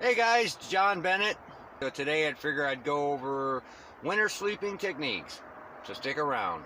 Hey guys, John Bennett. So today I'd figure I'd go over winter sleeping techniques. So stick around.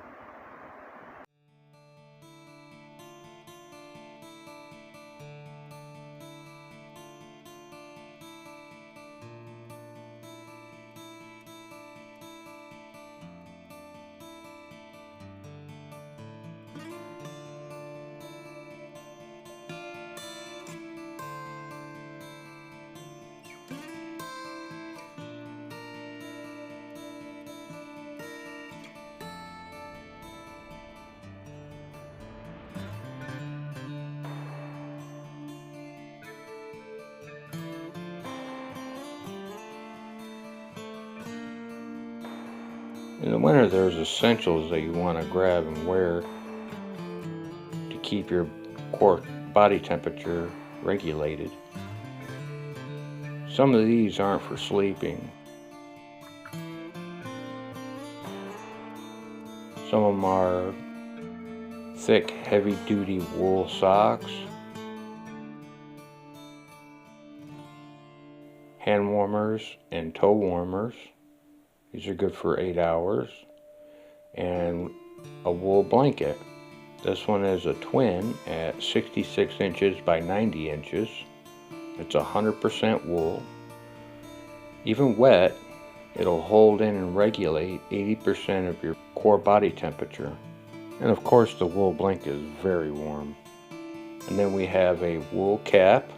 In the winter, there's essentials that you want to grab and wear to keep your core body temperature regulated. Some of these aren't for sleeping. Some of them are thick, heavy-duty wool socks, hand warmers and toe warmers. These are good for 8 hours. And a wool blanket. This one is a twin at 66 inches by 90 inches. It's 100% wool. Even wet, it'll hold in and regulate 80% of your core body temperature. And of course the wool blanket is very warm. And then we have a wool cap.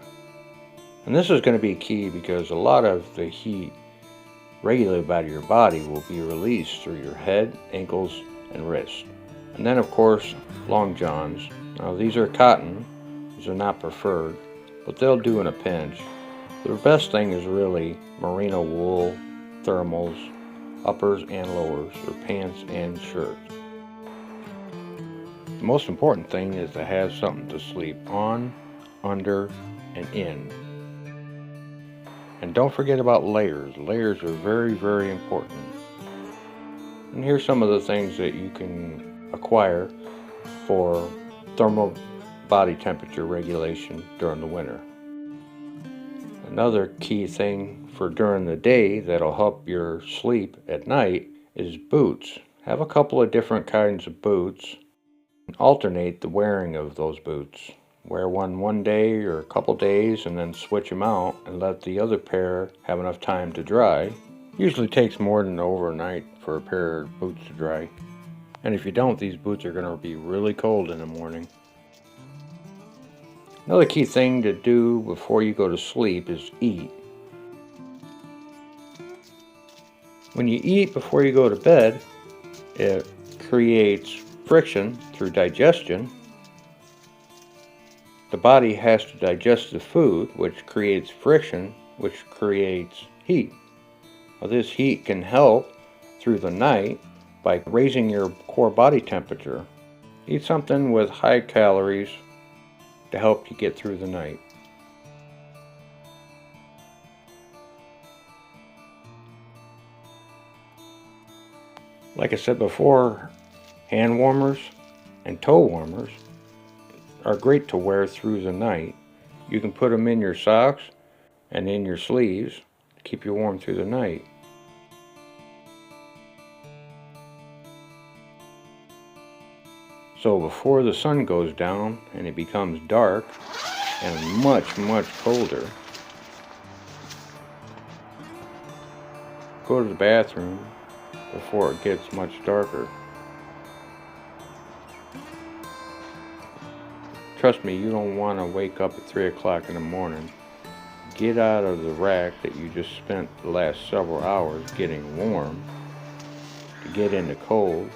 And this is going to be key because a lot of the heat regulated by your body will be released through your head, ankles, and wrists. And then of course, long johns. Now these are cotton, these are not preferred, but they'll do in a pinch. The best thing is really merino wool, thermals, uppers and lowers, or pants and shirts. The most important thing is to have something to sleep on, under, and in. And don't forget about layers. Layers are very, very important. And here's some of the things that you can acquire for thermal body temperature regulation during the winter. Another key thing for during the day that'll help your sleep at night is boots. Have a couple of different kinds of boots. Alternate the wearing of those boots. Wear one day or a couple days and then switch them out and let the other pair have enough time to dry. Usually takes more than overnight for a pair of boots to dry. And if you don't, these boots are going to be really cold in the morning. Another key thing to do before you go to sleep is eat. When you eat before you go to bed, it creates friction through digestion. The body has to digest the food, which creates friction, which creates heat. Well, this heat can help through the night by raising your core body temperature. Eat something with high calories to help you get through the night. Like I said before, hand warmers and toe warmers are great to wear through the night. You can put them in your socks and in your sleeves to keep you warm through the night. So before the sun goes down and it becomes dark and much, much colder, go to the bathroom before it gets much darker. Trust me, you don't want to wake up at 3 o'clock in the morning. Get out of the rack that you just spent the last several hours getting warm to get into cold.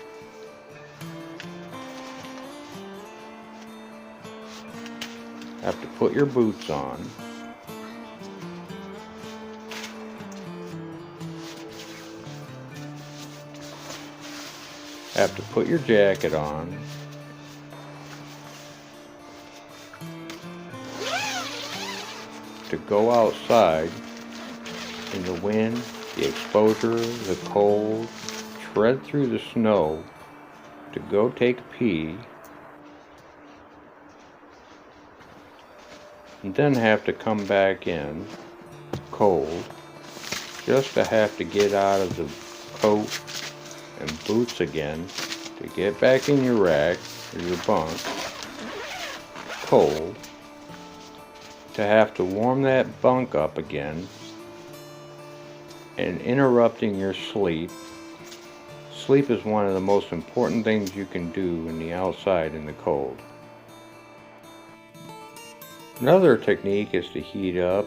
Have to put your boots on. Have to put your jacket on. To go outside in the wind, the exposure, the cold, tread through the snow, to go take a pee, and then have to come back in cold just to have to get out of the coat and boots again to get back in your rack or your bunk, cold, to have to warm that bunk up again, and interrupting your sleep. Sleep is one of the most important things you can do in the outside in the cold. Another technique is to heat up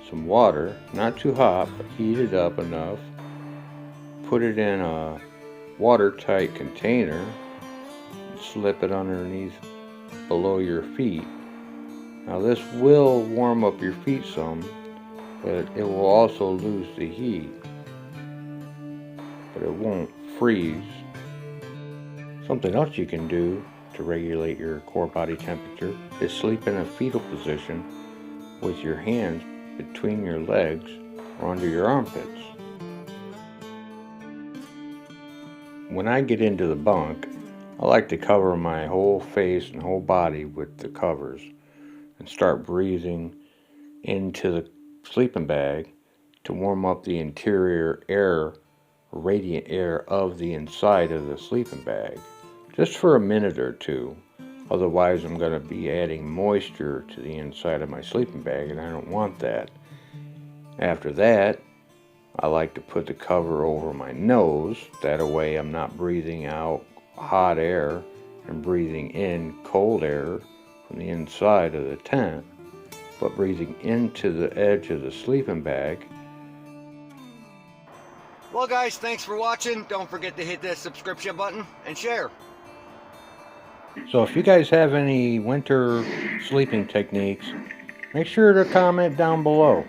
some water, not too hot, but heat it up enough. Put it in a watertight container and slip it underneath below your feet. Now this will warm up your feet some, but it will also lose the heat, but it won't freeze. Something else you can do to regulate your core body temperature is sleep in a fetal position with your hands between your legs or under your armpits. When I get into the bunk, I like to cover my whole face and whole body with the covers and start breathing into the sleeping bag to warm up the interior air, radiant air of the inside of the sleeping bag, just for a minute or two. Otherwise I'm going to be adding moisture to the inside of my sleeping bag, and I don't want that. After that, I like to put the cover over my nose. That way I'm not breathing out hot air and breathing in cold air from the inside of the tent, but breathing into the edge of the sleeping bag. Well guys, thanks for watching. Don't forget to hit that subscription button and share. So if you guys have any winter sleeping techniques, make sure to comment down below.